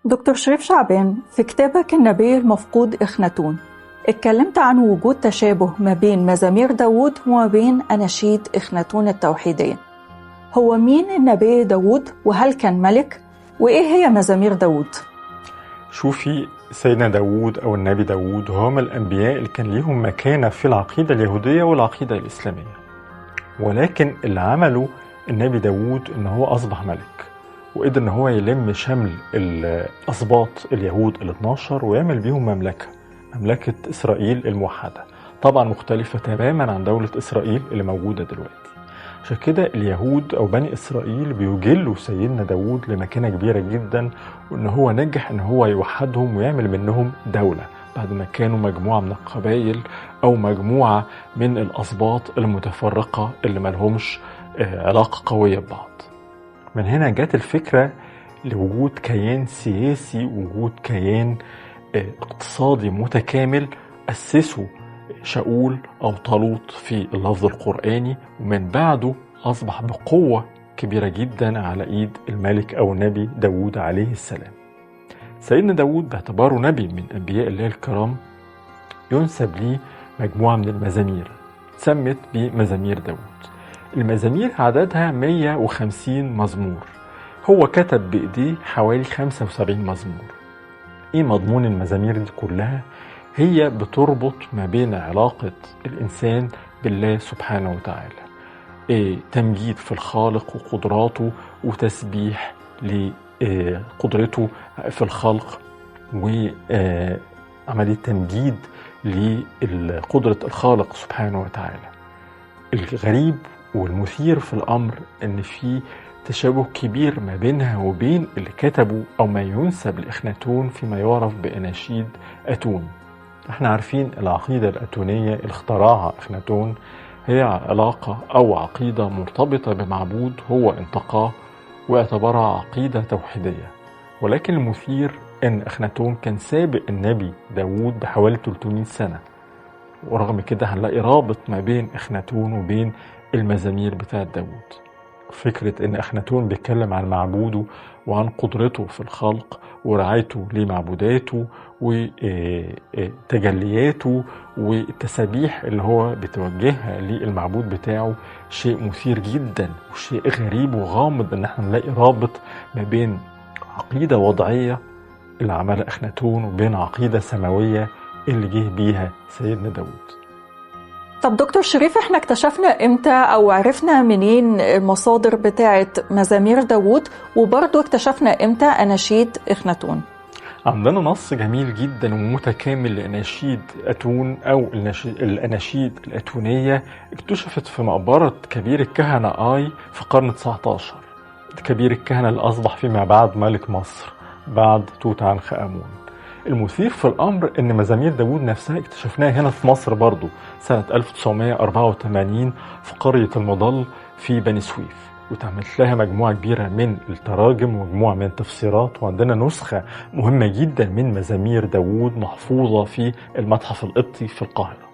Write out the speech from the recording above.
دكتور شريف شعبان، في كتابك النبي المفقود إخناتون اتكلمت عن وجود تشابه ما بين مزامير داود وما بين أناشيد إخناتون التوحيدية. هو مين النبي داود وهل كان ملك؟ وإيه هي مزامير داود؟ شوفي، سيدنا داود أو النبي داود هو من الأنبياء اللي كان ليهم مكانة في العقيدة اليهودية والعقيدة الإسلامية، ولكن اللي عمله النبي داود إن هو أصبح ملك وقدر إن هو يلم شمل الأسباط اليهود ال12 ويعمل بيهم مملكة إسرائيل الموحدة، طبعا مختلفة تماما عن دولة إسرائيل اللي موجودة دلوقتي. عشان كده اليهود أو بني إسرائيل بيجلوا سيدنا داود لمكانة كبيرة جدا، وإن هو نجح إن هو يوحدهم ويعمل منهم دولة بعد ما كانوا مجموعة من القبائل أو مجموعة من الأسباط المتفرقة اللي ملهمش علاقة قوية ببعض. من هنا جات الفكرة لوجود كيان سياسي، وجود كيان اقتصادي متكامل أسسه شاول أو طالوت في اللفظ القرآني، ومن بعده أصبح بقوة كبيرة جدا على إيد الملك أو النبي داود عليه السلام. سيدنا داود باعتباره نبي من أنبياء الله الكرام ينسب ليه مجموعة من المزامير سمت بمزامير داود. المزامير عددها 150 مزمور، هو كتب بإيديه حوالي 75 مزمور. إيه مضمون المزامير دي كلها؟ هي بتربط ما بين علاقة الإنسان بالله سبحانه وتعالى، تمجيد في الخالق وقدراته وتسبيح لقدرته في الخلق، وعملية تمجيد لقدرة الخالق سبحانه وتعالى. الغريب والمثير في الأمر إن في تشابه كبير ما بينها وبين اللي كتبوا أو ما ينسب لإخناتون فيما يعرف بأناشيد أتون. احنا عارفين العقيدة الأتونية اللي اخترعها إخناتون هي علاقة أو عقيدة مرتبطة بمعبود هو انتقاه واعتبرها عقيدة توحيدية، ولكن المثير إن إخناتون كان سابق النبي داود بحوالي 300 سنة، ورغم كده هنلاقي رابط ما بين إخناتون وبين المزامير بتاعت داود. فكرة إن إخناتون بيتكلم عن معبوده وعن قدرته في الخلق ورعايته لمعبوداته وتجلياته والتسابيح اللي هو بتوجهها للمعبود بتاعه، شيء مثير جدا وشيء غريب وغامض إن احنا نلاقي رابط ما بين عقيدة وضعية اللي عملها إخناتون وبين عقيدة سماوية اللي جه بيها سيدنا داود. طب دكتور شريف، احنا اكتشفنا امتى او عرفنا منين المصادر بتاعة مزامير داود، وبرضو اكتشفنا امتى أناشيد إخناتون؟ عندنا نص جميل جدا ومتكامل لأناشيد أتون أو الأناشيد الأتونية، اكتشفت في مقبرة كبير الكهنة آي في القرن 19. كبير الكهنة اللي أصبح فيما بعد ملك مصر بعد توت عنخ آمون. المثير في الأمر إن مزامير داود نفسها اكتشفناها هنا في مصر برضو سنة 1984 في قرية المضل في بني سويف، وتعملت لها مجموعة كبيرة من التراجم ومجموعة من التفسيرات، وعندنا نسخة مهمة جدا من مزامير داود محفوظة في المتحف القبطي في القاهرة.